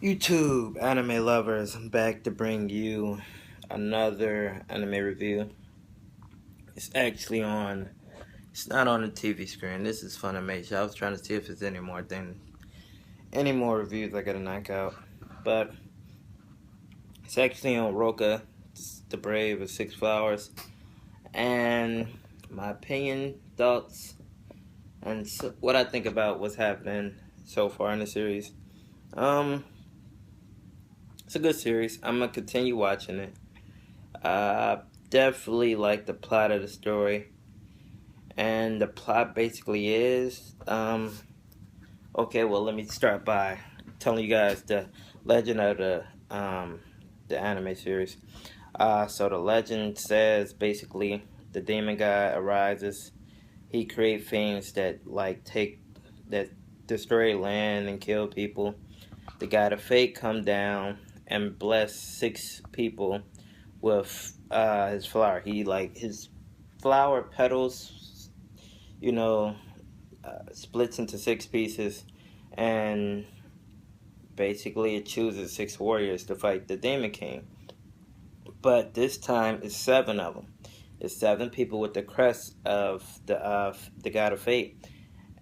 YouTube anime lovers, I'm back to bring you another anime review. It's actually on, it's not on the TV screen. This is Funimation. I was trying to see if there's any more reviews I gotta knock out. But it's actually on Rokka, it's The Brave of Six Flowers. And my opinion, thoughts, and what I think about what's happening so far in the series. Um, it's a good series. I'm gonna continue watching it. Definitely like the plot of the story, and the plot basically is okay. Well, let me start by telling you guys the legend of the anime series. So the legend says basically the demon guy arises. He creates things that destroy land and kill people. The god of fate come down and bless six people with his flower. He like his flower petals, you know, splits into six pieces, and basically it chooses six warriors to fight the Demon King. But this time it's seven of them. It's seven people with the crest of the god of fate,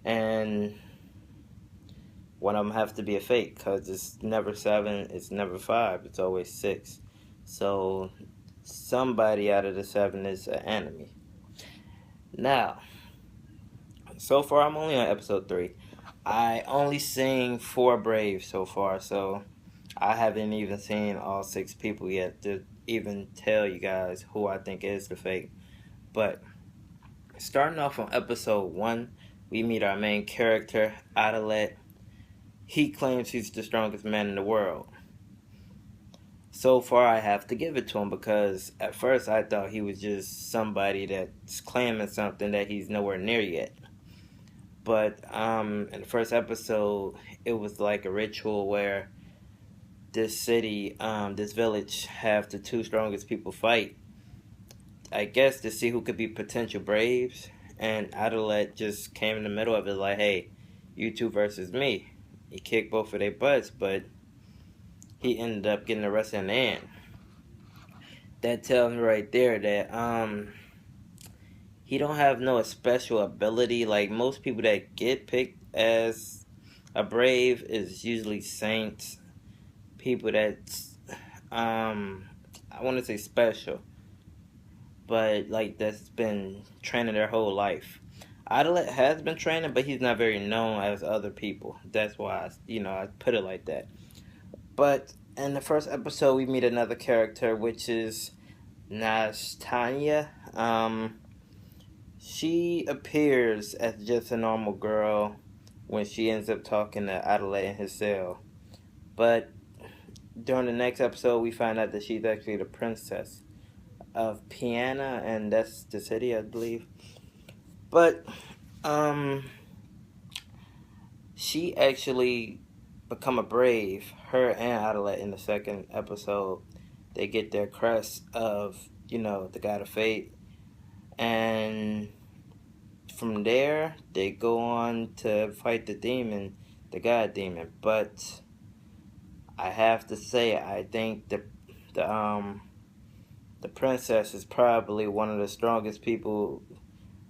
and one of them have to be a fate because it's never seven, it's never five, it's always six. So somebody out of the seven is an enemy. Now, so far I'm only on episode 3. I only seen 4 Braves so far, so I haven't even seen all 6 people yet to even tell you guys who I think is the fake. But starting off on episode 1, we meet our main character, Delet. He claims he's the strongest man in the world. So far, I have to give it to him because at first I thought he was just somebody that's claiming something that he's nowhere near yet. But in the first episode, it was like a ritual where this city, this village, have the 2 strongest people fight. I guess to see who could be potential braves, and Adelet just came in the middle of it, like, "Hey, you two versus me." He kicked both of their butts, but he ended up getting arrested in the end. That tells me right there that he don't have no special ability. Like most people that get picked as a brave is usually saints, people that's I want to say special, but like that's been training their whole life. Adelet has been training, but he's not very known as other people. That's why I put it like that. But in the first episode, we meet another character, which is Nastanya. She appears as just a normal girl when she ends up talking to Adelaide in his cell. But during the next episode, we find out that she's actually the princess of Piana, and that's the city, I believe. But um, she actually become a brave. Her and Adelaide in the second episode, they get their crest of the god of fate, and from there they go on to fight the god demon. But I have to say, I think the um the princess is probably one of the strongest people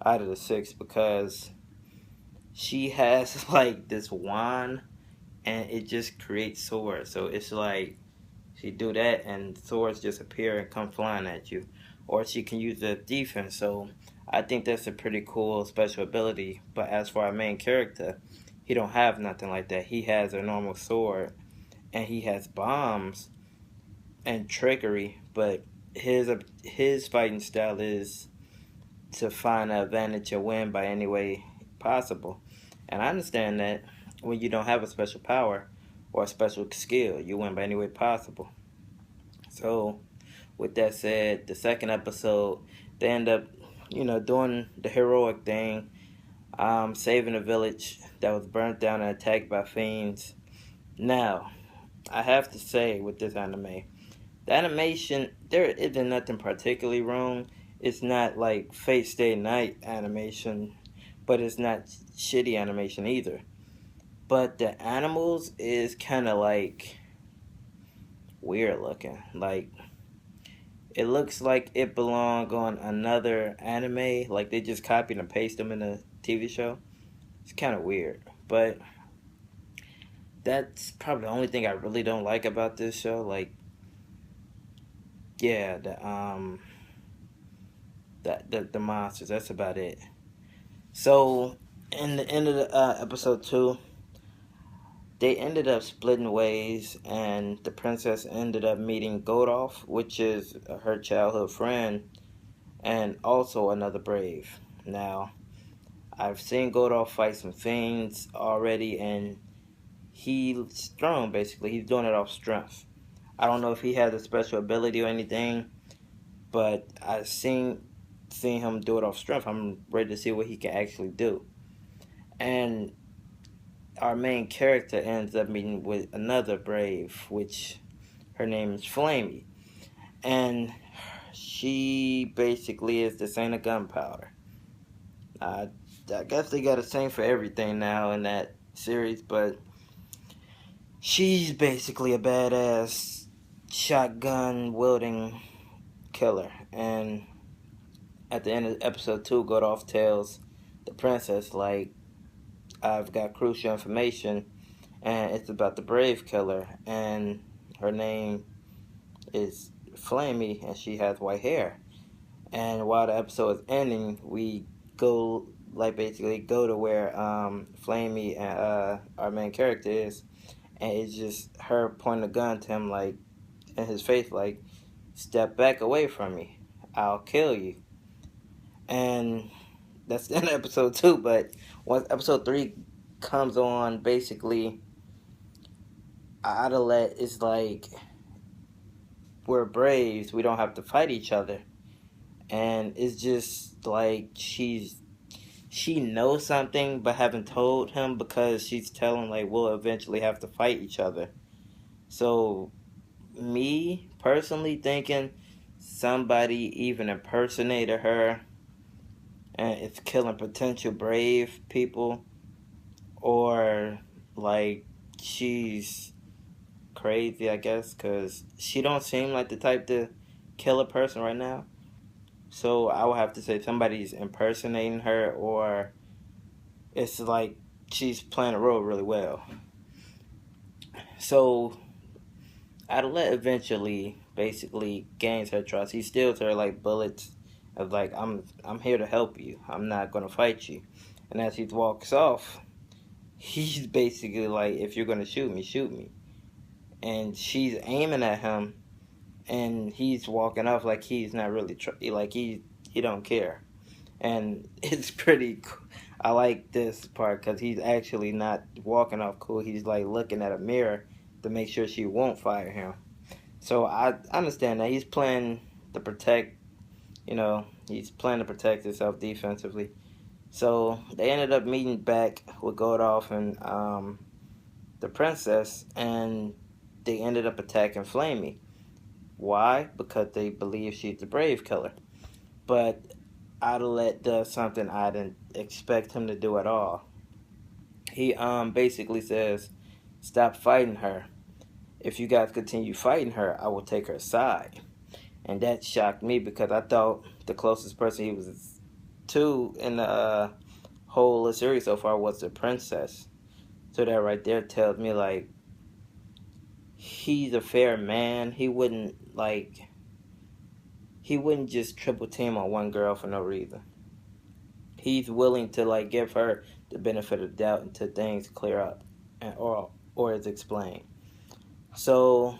out of the 6 because she has like this wand and it just creates swords. So it's like she do that and swords just appear and come flying at you, or she can use the defense. So I think that's a pretty cool special ability. But as for our main character, he don't have nothing like that. He has a normal sword and he has bombs and trickery, but his fighting style is to find an advantage or win by any way possible. And I understand that when you don't have a special power or a special skill, you win by any way possible. So, with that said, the second episode, they end up, doing the heroic thing, saving a village that was burnt down and attacked by fiends. Now, I have to say with this anime, the animation, there isn't nothing particularly wrong. It's not like Fate Stay Night animation, but it's not shitty animation either. But the animals is kind of like weird looking. Like, it looks like it belonged on another anime. Like, they just copied and pasted them in a TV show. It's kind of weird. But that's probably the only thing I really don't like about this show. Like, yeah, the monsters. That's about it. So, in the end of the episode 2, they ended up splitting ways, and the princess ended up meeting Godolph, which is her childhood friend, and also another brave. Now, I've seen Godolph fight some fiends already, and he's strong, basically. He's doing it off strength. I don't know if he has a special ability or anything, but I've seen him do it off strength. I'm ready to see what he can actually do. And our main character ends up meeting with another brave, which her name is Flamey. And she basically is the saint of gunpowder. I guess they got a saint for everything now in that series, but she's basically a badass shotgun wielding killer. And at the end of episode 2, Godolph tells the princess, like, I've got crucial information, and it's about the brave killer, and her name is Flamey, and she has white hair. And while the episode is ending, we go, like, basically go to where Flamey and our main character is, and it's just her pointing a gun to him, like, in his face, like, step back away from me, I'll kill you. And that's the end of episode 2, but once episode 3 comes on, basically, Delet is like, we're braves, we don't have to fight each other. And it's just like she knows something but haven't told him, because she's telling, like, we'll eventually have to fight each other. So, me personally thinking somebody even impersonated her, and it's killing potential brave people, or like she's crazy, I guess, because she don't seem like the type to kill a person right now. So I would have to say somebody's impersonating her, or it's like she's playing a role really well. So Adelet eventually basically gains her trust. He steals her like bullets of, like, I'm here to help you. I'm not gonna fight you. And as he walks off, he's basically like, if you're gonna shoot me, shoot me. And she's aiming at him, and he's walking off like he's not really like he don't care. And it's pretty I like this part, because he's actually not walking off cool. He's like looking at a mirror to make sure she won't fire him. So I understand that he's playing to protect, he's playing to protect himself defensively. So they ended up meeting back with Godolph and the princess, and they ended up attacking Flamey. Why? Because they believe she's the brave killer. But Adelet does something I didn't expect him to do at all. He basically says, stop fighting her. If you guys continue fighting her, I will take her side. And that shocked me, because I thought the closest person he was to in the whole series so far was the princess. So that right there tells me, like, he's a fair man. He wouldn't just triple team on one girl for no reason. He's willing to, like, give her the benefit of the doubt until things clear up, and or is explained. So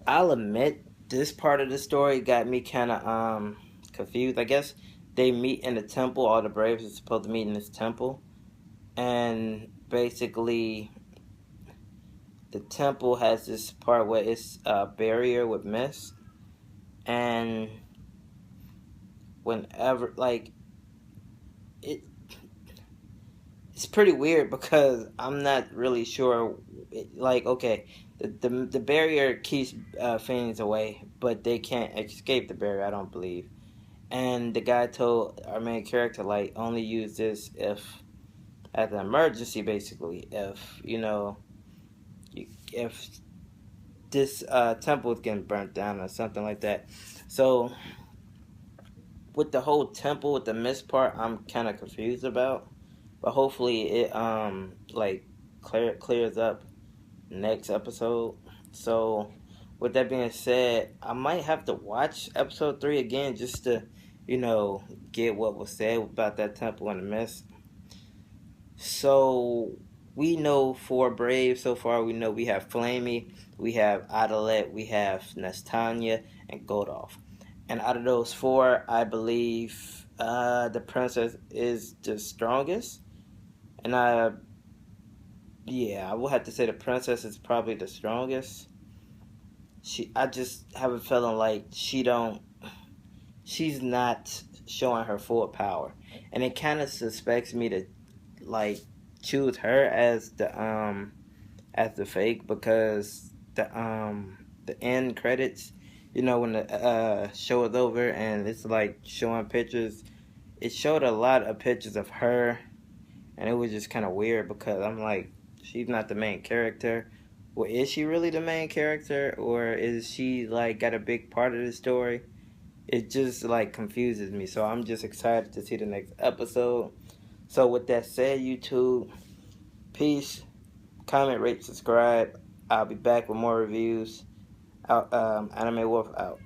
I'll admit, this part of the story got me kind of confused. I guess they meet in the temple. All the braves are supposed to meet in this temple, and basically the temple has this part where it's a barrier with mist, and whenever, like, it's pretty weird, because I'm not really sure. Like, okay, the barrier keeps fiends away, but they can't escape the barrier, I don't believe. And the guy told our main character, like, only use this if as an emergency, basically. If this temple is getting burnt down or something like that. So with the whole temple with the mist part, I'm kind of confused about, but hopefully it like clears up next episode. So with that being said, I might have to watch episode 3 again just to, you know, get what was said about that temple in the mist. So we know for Brave so far. We know we have Flamey, we have Delet, we have Nestanya, and Godolph. And out of those four, I believe the princess is the strongest. And yeah, I will have to say the princess is probably the strongest. I just have a feeling like she's not showing her full power, and it kind of suspects me to like choose her as the fake because the end credits, you know, when the show is over and it's like showing pictures, it showed a lot of pictures of her, and it was just kind of weird because I'm like, she's not the main character. Well, is she really the main character, or is she like got a big part of the story? It just like confuses me. So I'm just excited to see the next episode. So with that said, YouTube, peace. Comment, rate, subscribe. I'll be back with more reviews. Anime Wolf out.